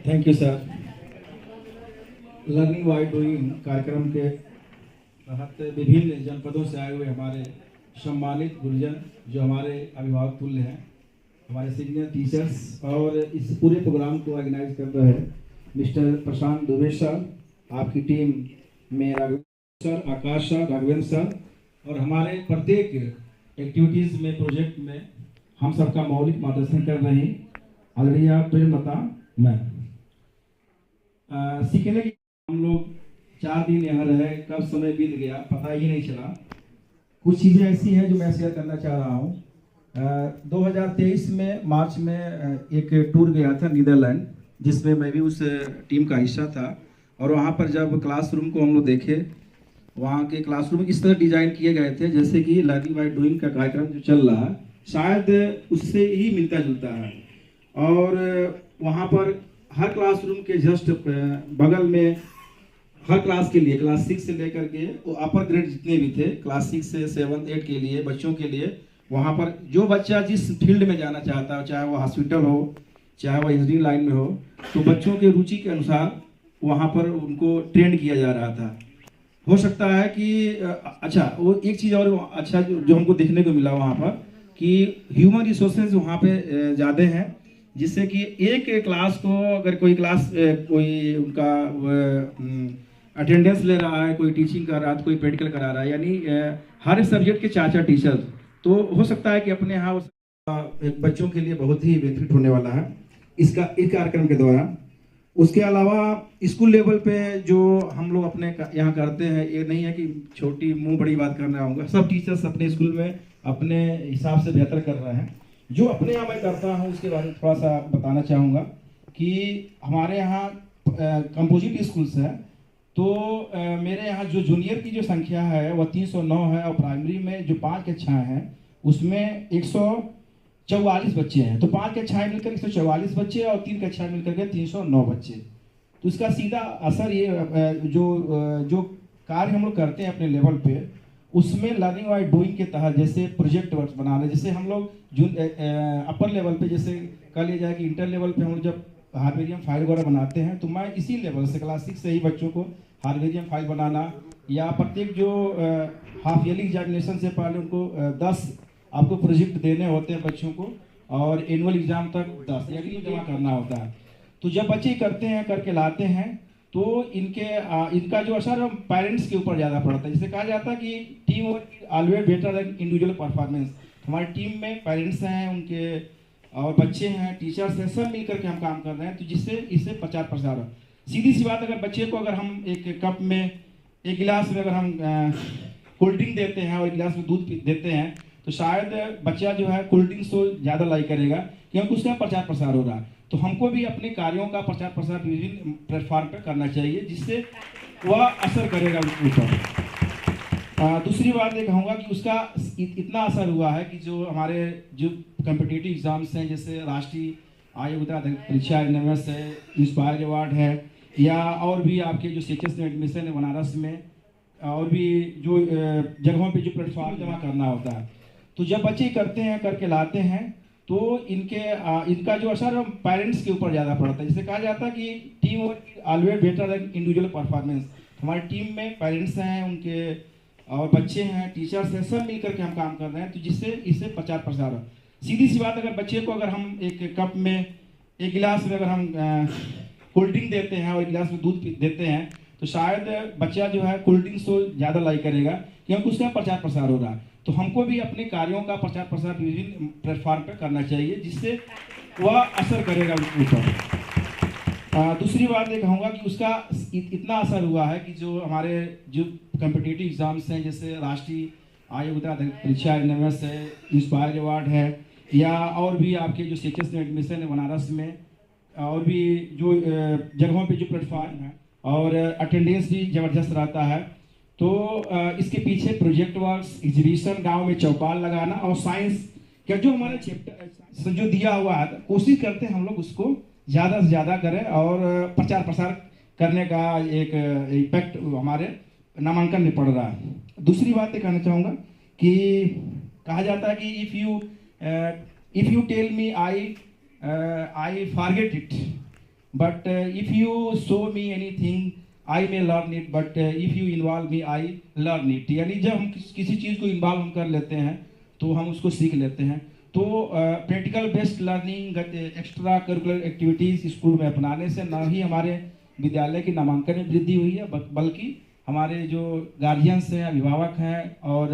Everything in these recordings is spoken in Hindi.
Thank you sir. Learning while doing कार्यक्रम के तहत विभिन्न जनपदों से आए हुए हमारे सम्मानित गुरुजन जो हमारे अभिभावक तुल्य हैं, हमारे सीनियर टीचर्स और इस पूरे प्रोग्राम को ऑर्गेनाइज कर रहे हैं मिस्टर प्रशांत दुबे सर, आपकी टीम में राघवेंद्र सर, आकाश सर, राघवेंद्र सर और हमारे प्रत्येक एक्टिविटीज़ में प्रोजेक्ट में हम सबका मौलिक मार्गदर्शन कर रहे हैं आदरणीय प्रेमलता मैम। सीखने की हम लोग 4 दिन यहाँ रहे, कब समय बीत गया पता ही नहीं चला। कुछ चीज़ें ऐसी हैं जो मैं शेयर करना चाह रहा हूँ। 2023 में मार्च में एक टूर गया था नीदरलैंड, जिसमें मैं भी उस टीम का हिस्सा था। और वहाँ पर जब क्लासरूम को हम लोग देखे, वहाँ के क्लासरूम इस तरह डिजाइन किए गए थे जैसे कि लर्निंग बाय डूइंग का कार्यक्रम जो चल रहा है शायद उससे ही मिलता जुलता है। और वहाँ पर हर क्लासरूम के जस्ट बगल में हर क्लास के लिए, क्लास 6 से लेकर के अपर ग्रेड जितने भी थे, क्लास 6 से 7, 8 के लिए बच्चों के लिए वहाँ पर जो बच्चा जिस फील्ड में जाना चाहता हो, चाहे वो हॉस्पिटल हो, चाहे वो इंजीनियरिंग लाइन में हो, तो बच्चों के रुचि के अनुसार वहाँ पर उनको ट्रेन किया जा रहा था। हो सकता है कि अच्छा वो एक चीज़ और अच्छा जो हमको देखने को मिला वहाँ पर कि ह्यूमन रिसोर्सेज वहाँ पे ज़्यादा हैं, जिससे कि एक क्लास को अगर कोई क्लास कोई उनका अटेंडेंस ले रहा है, कोई टीचिंग कर रहा है, तो कोई प्रैक्टिकल करा रहा है, यानी हर सब्जेक्ट के 4 टीचर, तो हो सकता है कि अपने यहाँ बच्चों के लिए बहुत ही बेनिफिट होने वाला है इस कार्यक्रम के दौरान। उसके अलावा स्कूल लेवल पे जो हम लोग अपने यहाँ करते हैं, ये नहीं है कि छोटी मुंह बड़ी बात करना होगा, सब टीचर्स अपने स्कूल में अपने हिसाब से बेहतर कर रहे हैं। जो अपने यहाँ मैं करता हूँ उसके बारे में थोड़ा सा बताना चाहूँगा कि हमारे यहाँ कंपोजिट स्कूल्स है, तो मेरे यहाँ जो जूनियर की जो संख्या है वह 309 है और प्राइमरी में जो 5 कक्षाएँ हैं उसमें 144 बच्चे हैं। तो 5 कक्षाएँ मिलकर 144 बच्चे और 3 कक्षाएँ मिलकर के 309 बच्चे। तो इसका सीधा असर ये जो कार्य हम लोग करते हैं अपने लेवल पे, उसमें लर्निंग बाय डूइंग के तहत जैसे प्रोजेक्ट वर्क बनाना, जैसे हम लोग जो अपर लेवल पे जैसे कह लिया जाए कि इंटर लेवल पे हम लोग जब हार्वेरियम फाइल वगैरह बनाते हैं, तो मैं इसी लेवल से क्लास 6 से ही बच्चों को हार्वेरियम फाइल बनाना, या प्रत्येक जो हाफ ईयरली एग्जामिनेशन से पहले उनको 10 आपको प्रोजेक्ट देने होते हैं बच्चों को, और एनुअल एग्जाम तक 10 यानी जमा करना होता है। तो जब बच्चे करते हैं, करके लाते हैं, तो इनका जो असर पेरेंट्स के ऊपर ज़्यादा पड़ता है। जैसे कहा जाता है कि team work always better than individual performance. हमारी टीम में पेरेंट्स हैं, उनके और बच्चे हैं, टीचर्स हैं, सब मिलकर के हम काम कर रहे हैं, तो जिससे इससे प्रचार प्रसार हो। सीधी सी बात, अगर बच्चे को अगर हम एक कप में, एक गिलास में अगर हम कोल्ड ड्रिंक देते हैं और एक गिलास में दूध देते हैं, तो शायद बच्चा जो है कोल्ड ड्रिंक्स को ज़्यादा लाइक करेगा क्योंकि उसका प्रचार प्रसार हो रहा है। तो हमको भी अपने कार्यों का प्रचार प्रसार विभिन्न प्लेटफॉर्म पर करना चाहिए, जिससे वह असर करेगा उसके ऊपर। दूसरी बात ये कहूँगा कि उसका इतना असर हुआ है कि जो हमारे जो कम्पिटिटिव एग्जाम्स हैं, जैसे राष्ट्रीय आयोग परीक्षा एनएमएस है, इंस्पायर अवार्ड है, या और भी आपके जो सीएचएस में एडमिशन है बनारस में, और भी जो जगहों पे जो प्लेटफॉर्म जमा करना होता है, तो जब बच्चे करते हैं, करके लाते हैं, तो इनका जो असर पेरेंट्स के ऊपर ज़्यादा पड़ता है। जैसे कहा जाता है कि team work always better than individual performance. हमारी टीम में पेरेंट्स हैं, उनके और बच्चे हैं, टीचर्स हैं, सब मिलकर के हम काम कर रहे हैं, तो जिससे इससे प्रचार प्रसार हो। सीधी सी बात, अगर बच्चे को अगर हम एक कप में, एक गिलास में अगर हम कोल्ड ड्रिंक देते हैं और एक गिलास में दूध देते हैं, तो शायद बच्चा जो है कोल्ड ड्रिंक्स को ज़्यादा लाइक करेगा क्योंकि उसका प्रचार प्रसार हो रहा है। तो हमको भी अपने कार्यों का प्रचार प्रसार विभिन्न प्लेटफॉर्म पर करना चाहिए, जिससे वह असर करेगा उसके ऊपर। दूसरी बात ये कहूँगा कि उसका इतना असर हुआ है कि जो हमारे जो कम्पिटिटिव एग्जाम्स हैं, जैसे राष्ट्रीय आयोग परीक्षा एनएमएस है, इंस्पायर अवार्ड है, या और भी आपके जो सीएचएस में एडमिशन है बनारस में, और भी जो जगहों पे जो प्लेटफॉर्म है, और अटेंडेंस भी ज़बरदस्त रहता है। तो इसके पीछे प्रोजेक्ट वर्क्स, एग्जीबिशन, गाँव में चौपाल लगाना, और साइंस का जो हमारा चैप्टर जो दिया हुआ है, कोशिश करते हैं हम लोग उसको ज़्यादा से ज़्यादा करें, और प्रचार प्रसार करने का एक इम्पैक्ट हमारे नामांकन में पड़ रहा है। दूसरी बात ये कहना चाहूँगा कि कहा जाता है कि if you tell me I forget it, but if you show me anything I may learn it, but if you involve me I learn it. यानी जब हम किसी चीज़ को इन्वॉल्व हम कर लेते हैं तो हम उसको सीख लेते हैं। तो practical based learning, extra curricular activities school में अपनाने से न ही हमारे विद्यालय की नामांकन में वृद्धि हुई है, बल्कि हमारे जो गार्जियंस हैं, अभिभावक हैं, और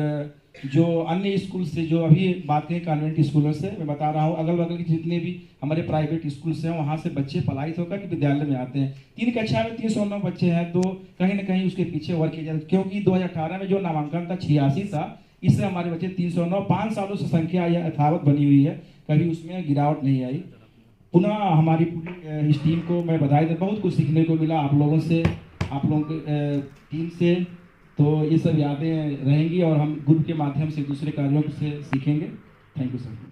जो अन्य स्कूल से, जो अभी बात करें कॉन्वेंट स्कूलों से, मैं बता रहा हूँ अगल बगल के जितने भी हमारे प्राइवेट स्कूल्स हैं वहाँ से बच्चे पलायित होकर के विद्यालय में आते हैं। 3 कक्षा में 309 बच्चे हैं, तो कहीं ना कहीं उसके पीछे वर्क किया जाता है, क्योंकि 2018 में जो नामांकन था 86 था, इससे हमारे बच्चे 309, 5 सालों से संख्या यह यथावत बनी हुई है, कभी उसमें गिरावट नहीं आई। पुनः हमारी पूरी इस टीम को मैं बधाई दे, बहुत कुछ सीखने को मिला आप लोगों से, आप लोगों के टीम से। तो ये सब यादें रहेंगी और हम ग्रुप के माध्यम से दूसरे कार्यों से सीखेंगे। Thank you sir.